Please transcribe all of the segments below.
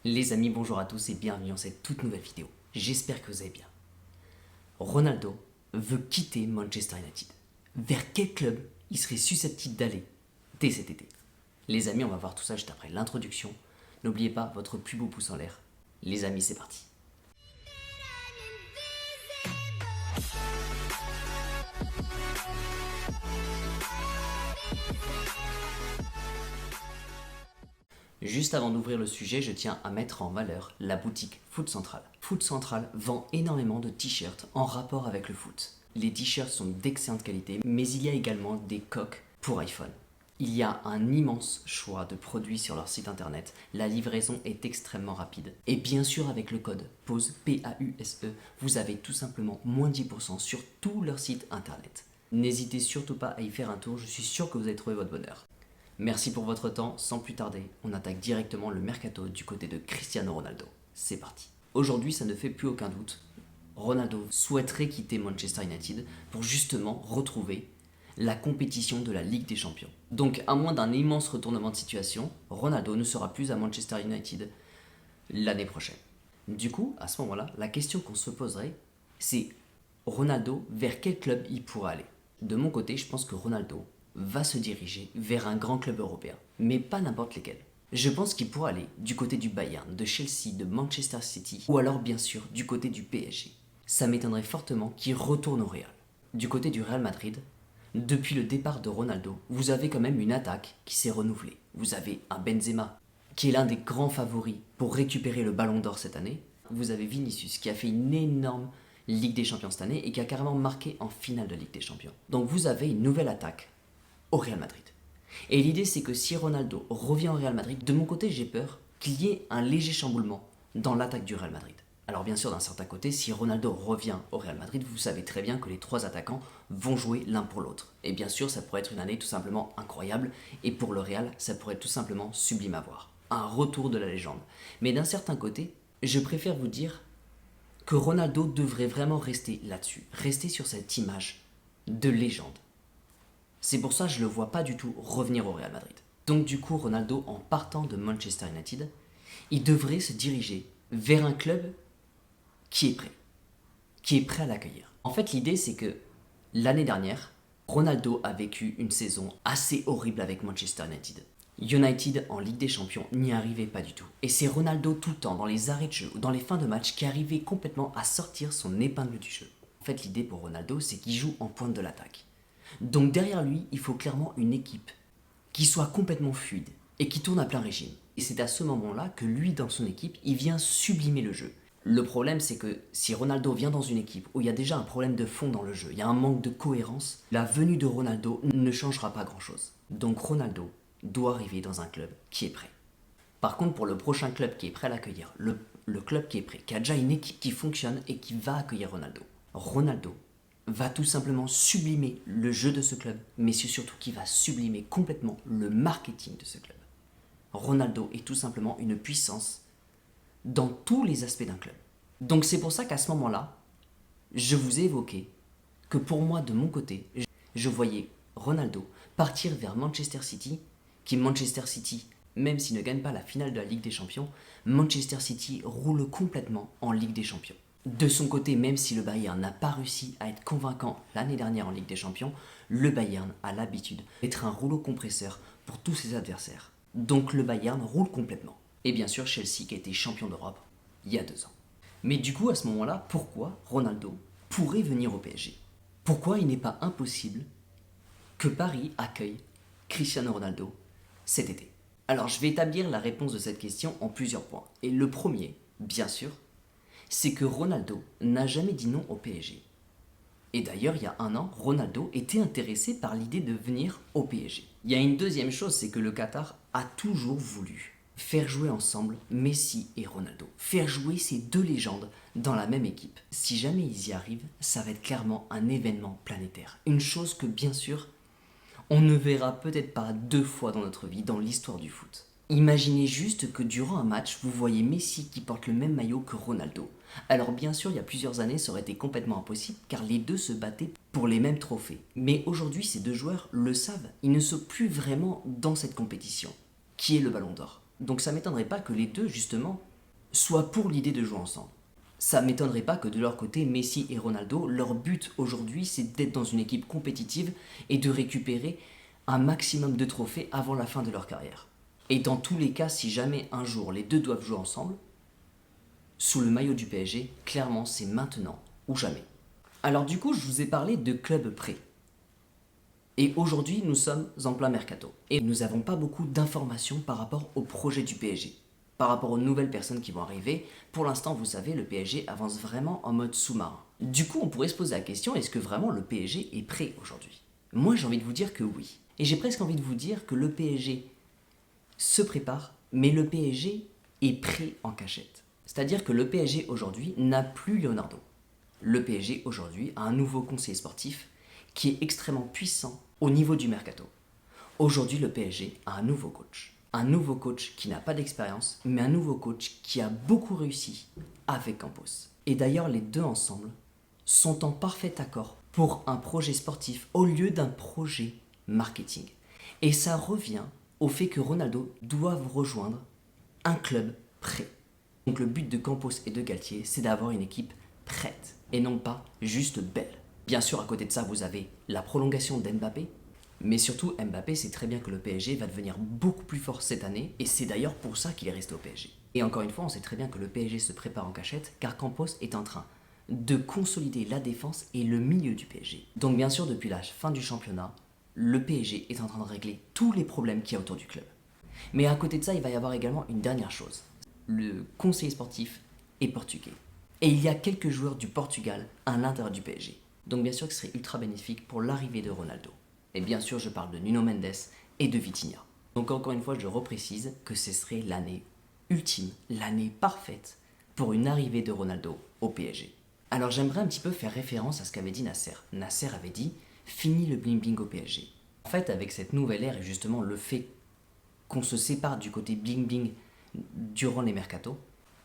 Les amis, bonjour à tous et bienvenue dans cette toute nouvelle vidéo. J'espère que vous allez bien. Ronaldo veut quitter Manchester United. Vers quel club il serait susceptible d'aller dès cet été? Les amis, on va voir tout ça juste après l'introduction. N'oubliez pas votre plus beau pouce en l'air. Les amis, c'est parti. Juste avant d'ouvrir le sujet, je tiens à mettre en valeur la boutique Foot Central. Foot Central vend énormément de t-shirts en rapport avec le foot. Les t-shirts sont d'excellente qualité, mais il y a également des coques pour iPhone. Il y a un immense choix de produits sur leur site internet. La livraison est extrêmement rapide. Et bien sûr, avec le code PAUSE, P-A-U-S-E, vous avez tout simplement moins 10% sur tout leur site internet. N'hésitez surtout pas à y faire un tour, je suis sûr que vous allez trouver votre bonheur. Merci pour votre temps, sans plus tarder, on attaque directement le mercato du côté de Cristiano Ronaldo. C'est parti. Aujourd'hui, ça ne fait plus aucun doute. Ronaldo souhaiterait quitter Manchester United pour justement retrouver la compétition de la Ligue des Champions. Donc, à moins d'un immense retournement de situation, Ronaldo ne sera plus à Manchester United l'année prochaine. Du coup, à ce moment-là, la question qu'on se poserait, c'est Ronaldo, vers quel club il pourra aller? De mon côté, je pense que Ronaldo va se diriger vers un grand club européen, mais pas n'importe lesquels. Je pense qu'il pourra aller du côté du Bayern, de Chelsea, de Manchester City, ou alors bien sûr du côté du PSG. Ça m'étonnerait fortement qu'il retourne au Real. Du côté du Real Madrid, depuis le départ de Ronaldo, vous avez quand même une attaque qui s'est renouvelée. Vous avez un Benzema, qui est l'un des grands favoris pour récupérer le Ballon d'Or cette année. Vous avez Vinicius, qui a fait une énorme Ligue des Champions cette année et qui a carrément marqué en finale de Ligue des Champions. Donc vous avez une nouvelle attaque au Real Madrid. Et l'idée, c'est que si Ronaldo revient au Real Madrid, de mon côté, j'ai peur qu'il y ait un léger chamboulement dans l'attaque du Real Madrid. Alors bien sûr, d'un certain côté, si Ronaldo revient au Real Madrid, vous savez très bien que les trois attaquants vont jouer l'un pour l'autre. Et bien sûr, ça pourrait être une année tout simplement incroyable, et pour le Real, ça pourrait être tout simplement sublime à voir. Un retour de la légende. Mais d'un certain côté, je préfère vous dire que Ronaldo devrait vraiment rester là-dessus, rester sur cette image de légende. C'est pour ça que je ne le vois pas du tout revenir au Real Madrid. Donc du coup, Ronaldo, en partant de Manchester United, il devrait se diriger vers un club qui est prêt à l'accueillir. En fait, l'idée, c'est que l'année dernière, Ronaldo a vécu une saison assez horrible avec Manchester United. United en Ligue des Champions n'y arrivait pas du tout. Et c'est Ronaldo tout le temps, dans les arrêts de jeu ou dans les fins de match, qui arrivait complètement à sortir son épingle du jeu. En fait, l'idée pour Ronaldo, c'est qu'il joue en pointe de l'attaque. Donc derrière lui, il faut clairement une équipe qui soit complètement fluide et qui tourne à plein régime. Et c'est à ce moment-là que lui, dans son équipe, il vient sublimer le jeu. Le problème, c'est que si Ronaldo vient dans une équipe où il y a déjà un problème de fond dans le jeu, il y a un manque de cohérence, la venue de Ronaldo ne changera pas grand-chose. Donc Ronaldo doit arriver dans un club qui est prêt. Par contre, pour le prochain club qui est prêt à l'accueillir, le club qui est prêt, qui a déjà une équipe qui fonctionne et qui va accueillir Ronaldo va tout simplement sublimer le jeu de ce club, mais c'est surtout qui va sublimer complètement le marketing de ce club. Ronaldo est tout simplement une puissance dans tous les aspects d'un club. Donc c'est pour ça qu'à ce moment-là, je vous ai évoqué que pour moi, de mon côté, je voyais Ronaldo partir vers Manchester City, Manchester City, même s'il ne gagne pas la finale de la Ligue des Champions, Manchester City roule complètement en Ligue des Champions. De son côté, même si le Bayern n'a pas réussi à être convaincant l'année dernière en Ligue des Champions, le Bayern a l'habitude d'être un rouleau compresseur pour tous ses adversaires. Donc le Bayern roule complètement. Et bien sûr Chelsea qui a été champion d'Europe il y a 2 ans. Mais du coup à ce moment-là, pourquoi Ronaldo pourrait venir au PSG? Pourquoi il n'est pas impossible que Paris accueille Cristiano Ronaldo cet été? Alors je vais établir la réponse de cette question en plusieurs points. Et le premier, bien sûr, c'est que Ronaldo n'a jamais dit non au PSG. Et d'ailleurs, il y a 1 an, Ronaldo était intéressé par l'idée de venir au PSG. Il y a une deuxième chose, c'est que le Qatar a toujours voulu faire jouer ensemble Messi et Ronaldo. Faire jouer ces deux légendes dans la même équipe. Si jamais ils y arrivent, ça va être clairement un événement planétaire. Une chose que, bien sûr, on ne verra peut-être pas 2 fois dans notre vie, dans l'histoire du foot. Imaginez juste que durant un match, vous voyez Messi qui porte le même maillot que Ronaldo. Alors bien sûr, il y a plusieurs années, ça aurait été complètement impossible car les deux se battaient pour les mêmes trophées. Mais aujourd'hui, ces deux joueurs le savent, ils ne sont plus vraiment dans cette compétition, qui est le Ballon d'Or. Donc ça ne m'étonnerait pas que les deux, justement, soit pour l'idée de jouer ensemble. Ça m'étonnerait pas que de leur côté, Messi et Ronaldo, leur but aujourd'hui, c'est d'être dans une équipe compétitive et de récupérer un maximum de trophées avant la fin de leur carrière. Et dans tous les cas, si jamais un jour les deux doivent jouer ensemble, sous le maillot du PSG, clairement c'est maintenant ou jamais. Alors du coup, je vous ai parlé de clubs prêts. Et aujourd'hui, nous sommes en plein mercato. Et nous n'avons pas beaucoup d'informations par rapport au projet du PSG. Par rapport aux nouvelles personnes qui vont arriver, pour l'instant, vous savez, le PSG avance vraiment en mode sous-marin. Du coup, on pourrait se poser la question, est-ce que vraiment le PSG est prêt aujourd'hui? Moi, j'ai envie de vous dire que oui. Et j'ai presque envie de vous dire que le PSG se prépare, mais le PSG est prêt en cachette. C'est-à-dire que le PSG aujourd'hui n'a plus Leonardo. Le PSG aujourd'hui a un nouveau conseiller sportif qui est extrêmement puissant au niveau du mercato. Aujourd'hui, le PSG a un nouveau coach. Un nouveau coach qui n'a pas d'expérience, mais un nouveau coach qui a beaucoup réussi avec Campos. Et d'ailleurs, les deux ensemble sont en parfait accord pour un projet sportif au lieu d'un projet marketing. Et ça revient au fait que Ronaldo doive rejoindre un club prêt. Donc le but de Campos et de Galtier, c'est d'avoir une équipe prête et non pas juste belle. Bien sûr, à côté de ça, vous avez la prolongation d'Mbappé, mais surtout Mbappé sait très bien que le PSG va devenir beaucoup plus fort cette année et c'est d'ailleurs pour ça qu'il est resté au PSG. Et encore une fois, on sait très bien que le PSG se prépare en cachette car Campos est en train de consolider la défense et le milieu du PSG. Donc bien sûr, depuis la fin du championnat, le PSG est en train de régler tous les problèmes qu'il y a autour du club. Mais à côté de ça, il va y avoir également une dernière chose. Le conseiller sportif est portugais. Et il y a quelques joueurs du Portugal à l'intérieur du PSG. Donc bien sûr que ce serait ultra bénéfique pour l'arrivée de Ronaldo. Et bien sûr, je parle de Nuno Mendes et de Vitinha. Donc encore une fois, je reprécise que ce serait l'année ultime, l'année parfaite pour une arrivée de Ronaldo au PSG. Alors j'aimerais un petit peu faire référence à ce qu'avait dit Nasser. Nasser avait dit « Fini le bling-bling au PSG ». En fait, avec cette nouvelle ère et justement le fait qu'on se sépare du côté bling-bling durant les mercatos,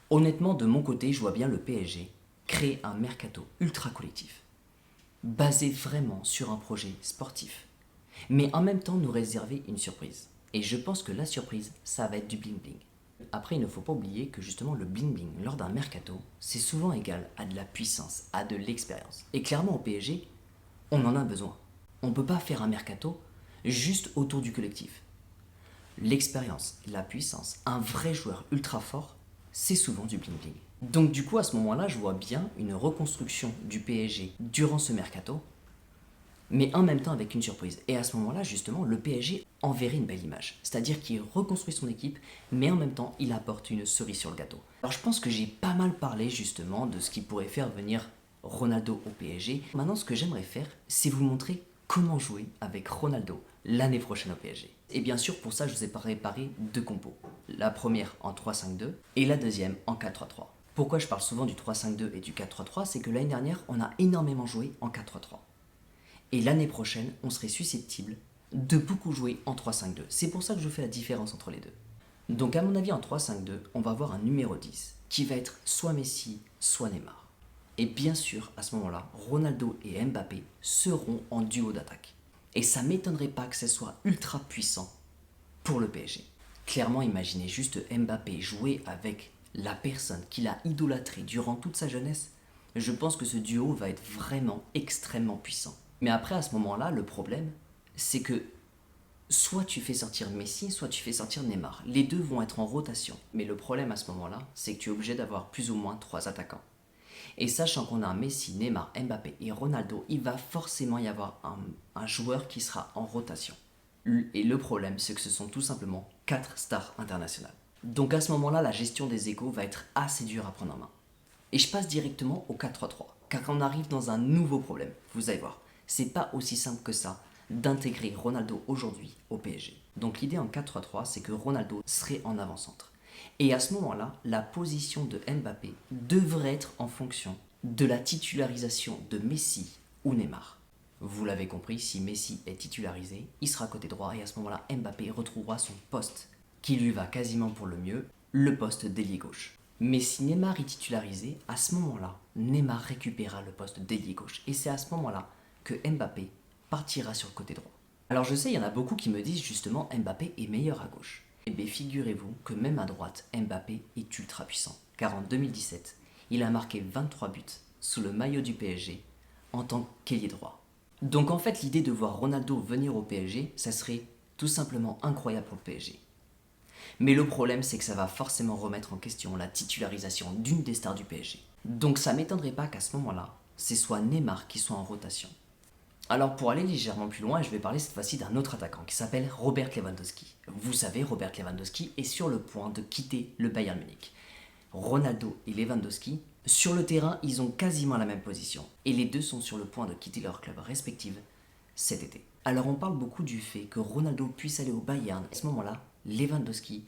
honnêtement, de mon côté, je vois bien le PSG créer un mercato ultra collectif, basé vraiment sur un projet sportif, mais en même temps nous réserver une surprise. Et je pense que la surprise, ça va être du bling-bling. Après, il ne faut pas oublier que justement le bling-bling lors d'un mercato, c'est souvent égal à de la puissance, à de l'expérience. Et clairement au PSG, on en a besoin. On ne peut pas faire un mercato juste autour du collectif. L'expérience, la puissance, un vrai joueur ultra fort, c'est souvent du bling-bling. Donc du coup, à ce moment-là, je vois bien une reconstruction du PSG durant ce mercato, mais en même temps avec une surprise. Et à ce moment-là, justement, le PSG enverrait une belle image. C'est-à-dire qu'il reconstruit son équipe, mais en même temps, il apporte une cerise sur le gâteau. Alors je pense que j'ai pas mal parlé justement de ce qui pourrait faire venir Ronaldo au PSG. Maintenant, ce que j'aimerais faire, c'est vous montrer comment jouer avec Ronaldo l'année prochaine au PSG. Et bien sûr, pour ça, je vous ai préparé deux compos. La première en 3-5-2 et la deuxième en 4-3-3. Pourquoi je parle souvent du 3-5-2 et du 4-3-3, c'est que l'année dernière, on a énormément joué en 4-3-3. Et l'année prochaine, on serait susceptible de beaucoup jouer en 3-5-2. C'est pour ça que je fais la différence entre les deux. Donc à mon avis, en 3-5-2, on va avoir un numéro 10 qui va être soit Messi, soit Neymar. Et bien sûr, à ce moment-là, Ronaldo et Mbappé seront en duo d'attaque. Et ça m'étonnerait pas que ce soit ultra puissant pour le PSG. Clairement, imaginez juste Mbappé jouer avec la personne qu'il a idolâtrée durant toute sa jeunesse. Je pense que ce duo va être vraiment extrêmement puissant. Mais après, à ce moment-là, le problème, c'est que soit tu fais sortir Messi, soit tu fais sortir Neymar. Les deux vont être en rotation. Mais le problème à ce moment-là, c'est que tu es obligé d'avoir plus ou moins 3 attaquants. Et sachant qu'on a un Messi, Neymar, Mbappé et Ronaldo, il va forcément y avoir un joueur qui sera en rotation. Et le problème, c'est que ce sont tout simplement 4 stars internationales. Donc à ce moment-là, la gestion des égos va être assez dure à prendre en main. Et je passe directement au 4-3-3, car on arrive dans un nouveau problème. Vous allez voir, c'est pas aussi simple que ça d'intégrer Ronaldo aujourd'hui au PSG. Donc l'idée en 4-3-3, c'est que Ronaldo serait en avant-centre. Et à ce moment-là, la position de Mbappé devrait être en fonction de la titularisation de Messi ou Neymar. Vous l'avez compris, si Messi est titularisé, il sera côté droit et à ce moment-là, Mbappé retrouvera son poste, qui lui va quasiment pour le mieux, le poste d'ailier gauche. Mais si Neymar est titularisé, à ce moment-là, Neymar récupérera le poste d'ailier gauche. Et c'est à ce moment-là que Mbappé partira sur le côté droit. Alors je sais, il y en a beaucoup qui me disent justement Mbappé est meilleur à gauche. Eh bien figurez-vous que même à droite, Mbappé est ultra puissant. car en 2017, il a marqué 23 buts sous le maillot du PSG en tant qu'ailier droit. Donc en fait, l'idée de voir Ronaldo venir au PSG, ça serait tout simplement incroyable pour le PSG. Mais le problème, c'est que ça va forcément remettre en question la titularisation d'une des stars du PSG. Donc ça m'étonnerait pas qu'à ce moment-là, c'est soit Neymar qui soit en rotation. Alors pour aller légèrement plus loin, je vais parler cette fois-ci d'un autre attaquant qui s'appelle Robert Lewandowski. Vous savez, Robert Lewandowski est sur le point de quitter le Bayern Munich. Ronaldo et Lewandowski, sur le terrain, ils ont quasiment la même position. Et les deux sont sur le point de quitter leurs clubs respectifs cet été. Alors on parle beaucoup du fait que Ronaldo puisse aller au Bayern. À ce moment-là, Lewandowski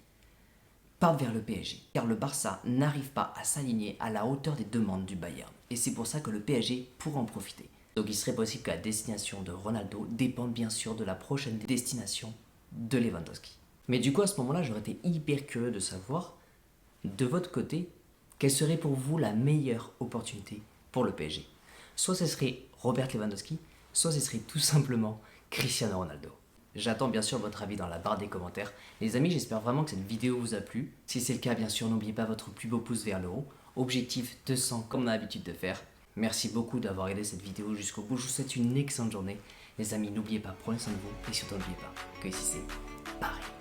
part vers le PSG, car le Barça n'arrive pas à s'aligner à la hauteur des demandes du Bayern. Et c'est pour ça que le PSG pourra en profiter. Donc il serait possible que la destination de Ronaldo dépende bien sûr de la prochaine destination de Lewandowski. Mais du coup à ce moment-là, j'aurais été hyper curieux de savoir, de votre côté, quelle serait pour vous la meilleure opportunité pour le PSG. Soit ce serait Robert Lewandowski, soit ce serait tout simplement Cristiano Ronaldo. J'attends bien sûr votre avis dans la barre des commentaires. Les amis, j'espère vraiment que cette vidéo vous a plu. Si c'est le cas, bien sûr, n'oubliez pas votre plus beau pouce vers le haut. Objectif 200 comme on a l'habitude de faire. Merci beaucoup d'avoir aidé cette vidéo jusqu'au bout. Je vous souhaite une excellente journée. Les amis, n'oubliez pas, prenez soin de vous et surtout n'oubliez pas que ici c'est Paris.